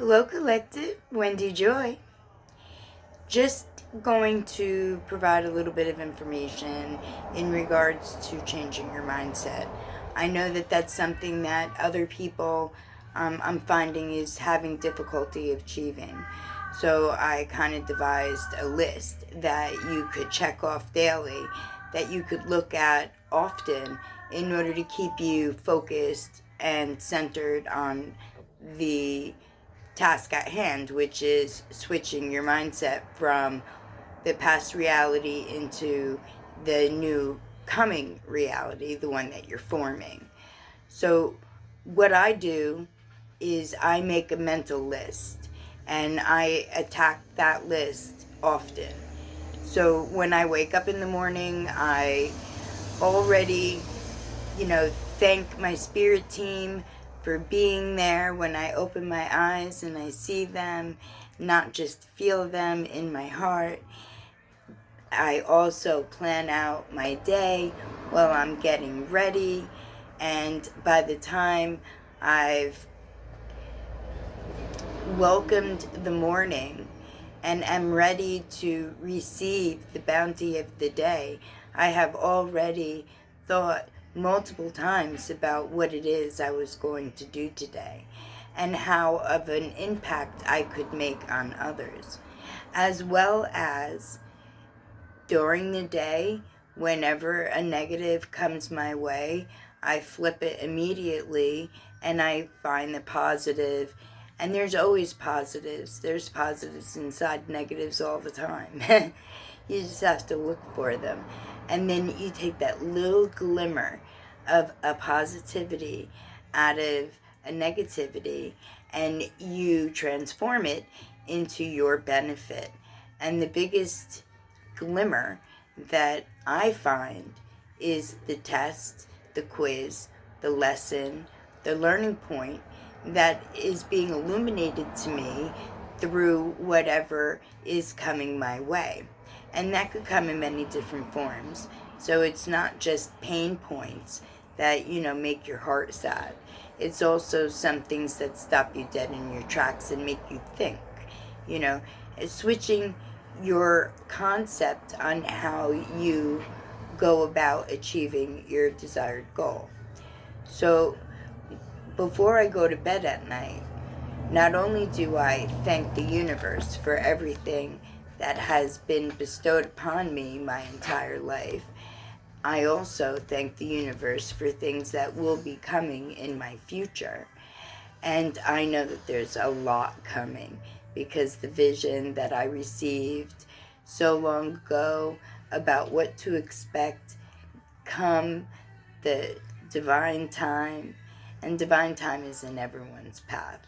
Hello, Collective. Wendy Joy. Just going to provide a little bit of information in regards to changing your mindset. I know that that's something that other people I'm finding is having difficulty achieving. So I kind of devised a list that you could check off daily, that you could look at often in order to keep you focused and centered on the task at hand, which is switching your mindset from the past reality into the new coming reality, the one that you're forming. So, what I do is I make a mental list and I attack that list often. So, when I wake up in the morning, I already thank my spirit team for being there when I open my eyes and I see them, not just feel them in my heart. I also plan out my day while I'm getting ready, and by the time I've welcomed the morning and am ready to receive the bounty of the day, I have already thought multiple times about what it is I was going to do today and how of an impact I could make on others, as well as during the day, whenever a negative comes my way, I flip it immediately and I find the positive. And there's always positives. There's positives inside negatives all the time. You just have to look for them. And then you take that little glimmer of a positivity out of a negativity and you transform it into your benefit. And the biggest glimmer that I find is the test, the quiz, the lesson, the learning point that is being illuminated to me through whatever is coming my way. And that could come in many different forms. So it's not just pain points that, make your heart sad. It's also some things that stop you dead in your tracks and make you think. Switching your concept on how you go about achieving your desired goal. So before I go to bed at night, not only do I thank the universe for everything that has been bestowed upon me my entire life, I also thank the universe for things that will be coming in my future. And I know that there's a lot coming because the vision that I received so long ago about what to expect come the divine time, and divine time is in everyone's path.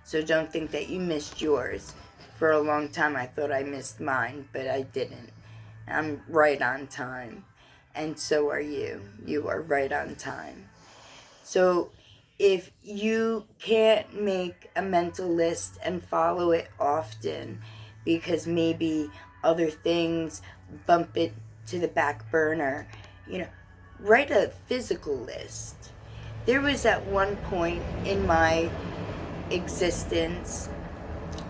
So don't think that you missed yours. For a long time I thought I missed mine, but I didn't. I'm right on time. And so are you. You are right on time. So if you can't make a mental list and follow it often because maybe other things bump it to the back burner, write a physical list. There was at one point in my existence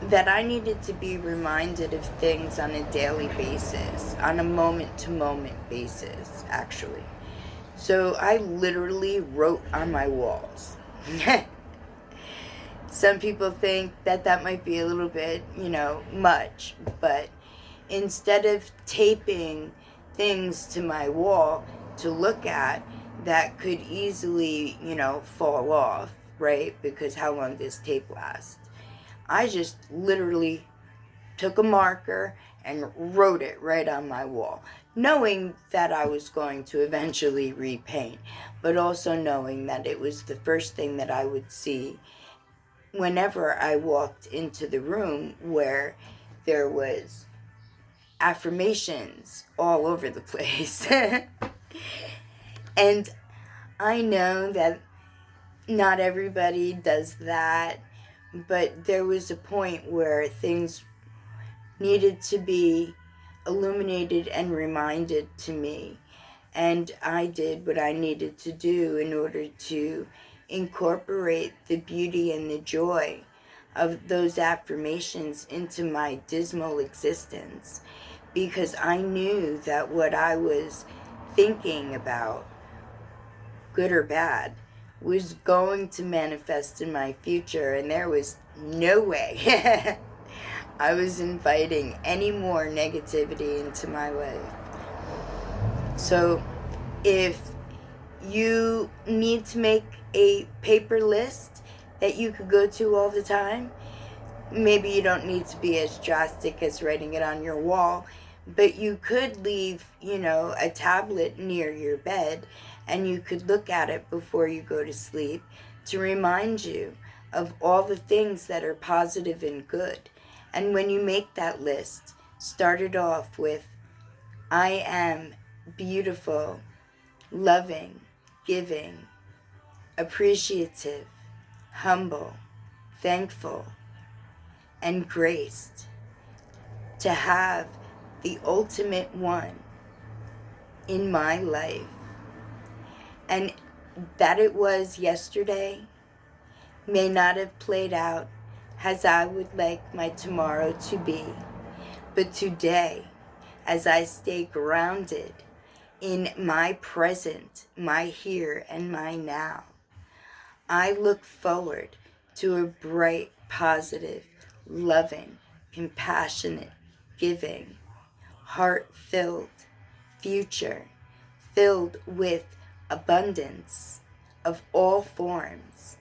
that I needed to be reminded of things on a daily basis, on a moment-to-moment basis, actually. So I literally wrote on my walls. Some people think that might be a little bit, much, but instead of taping things to my wall to look at that could easily, fall off, right? Because how long does tape last? I just literally took a marker and wrote it right on my wall, knowing that I was going to eventually repaint, but also knowing that it was the first thing that I would see whenever I walked into the room where there was affirmations all over the place. And I know that not everybody does that, but there was a point where things needed to be illuminated and reminded to me. And I did what I needed to do in order to incorporate the beauty and the joy of those affirmations into my dismal existence, because I knew that what I was thinking about, good or bad, was going to manifest in my future, and there was no way I was inviting any more negativity into my life. So if you need to make a paper list that you could go to all the time, maybe you don't need to be as drastic as writing it on your wall, but you could leave, a tablet near your bed, and you could look at it before you go to sleep to remind you of all the things that are positive and good. And when you make that list, start it off with, I am beautiful, loving, giving, appreciative, humble, thankful, and graced to have the ultimate one in my life. And that it was yesterday may not have played out as I would like my tomorrow to be, but today, as I stay grounded in my present, my here and my now, I look forward to a bright, positive, loving, compassionate, giving, heart-filled future filled with abundance of all forms.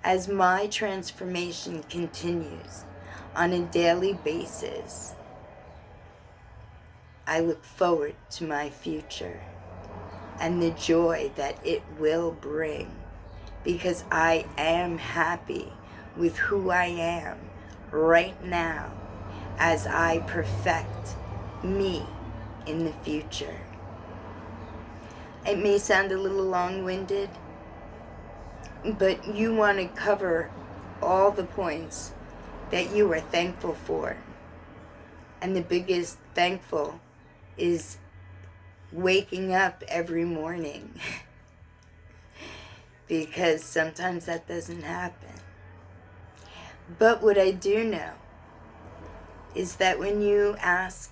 As my transformation continues on a daily basis, I look forward to my future and the joy that it will bring, because I am happy with who I am right now as I perfect me in the future. It may sound a little long-winded, but you want to cover all the points that you are thankful for. And the biggest thankful is waking up every morning, because sometimes that doesn't happen. But what I do know is that when you ask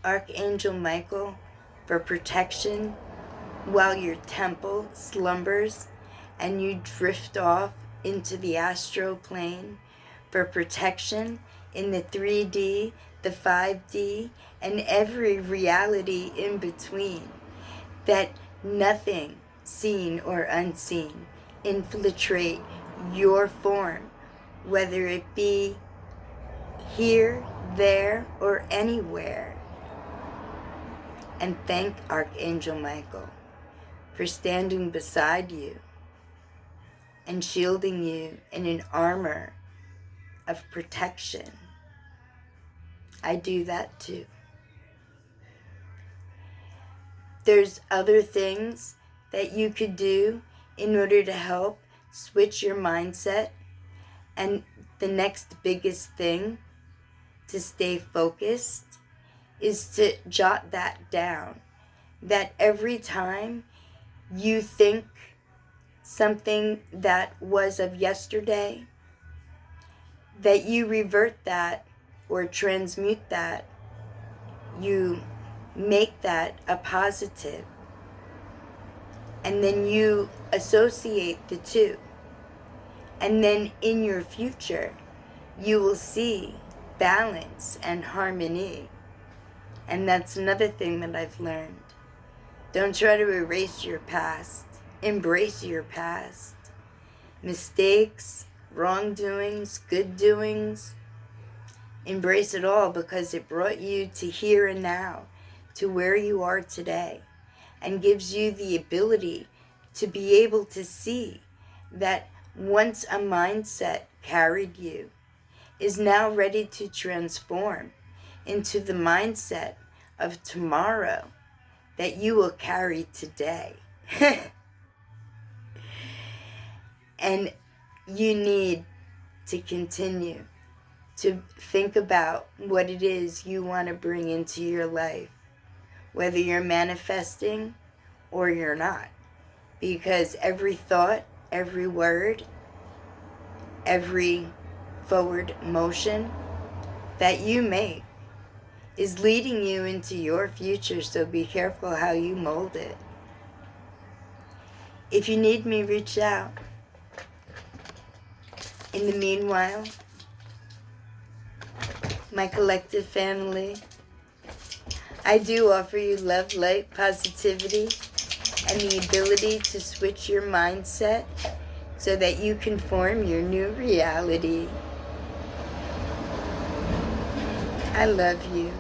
Archangel Michael for protection while your temple slumbers and you drift off into the astral plane for protection in the 3D, the 5D, and every reality in between, that nothing seen or unseen infiltrate your form, whether it be here, there, or anywhere. And thank Archangel Michael for standing beside you and shielding you in an armor of protection. I do that too. There's other things that you could do in order to help switch your mindset. And the next biggest thing to stay focused is to jot that down. That every time you think something that was of yesterday, that you revert that or transmute that, you make that a positive, and then you associate the two, and then in your future you will see balance and harmony. And that's another thing that I've learned. Don't try to erase your past. Embrace your past. Mistakes, wrongdoings, good doings. Embrace it all, because it brought you to here and now, to where you are today, and gives you the ability to be able to see that once a mindset carried you is now ready to transform into the mindset of tomorrow that you will carry today. And you need to continue to think about what it is you want to bring into your life, whether you're manifesting or you're not. Because every thought, every word, every forward motion that you make is leading you into your future, so be careful how you mold it. If you need me, reach out. In the meanwhile, my collective family, I do offer you love, light, positivity, and the ability to switch your mindset so that you can form your new reality. I love you.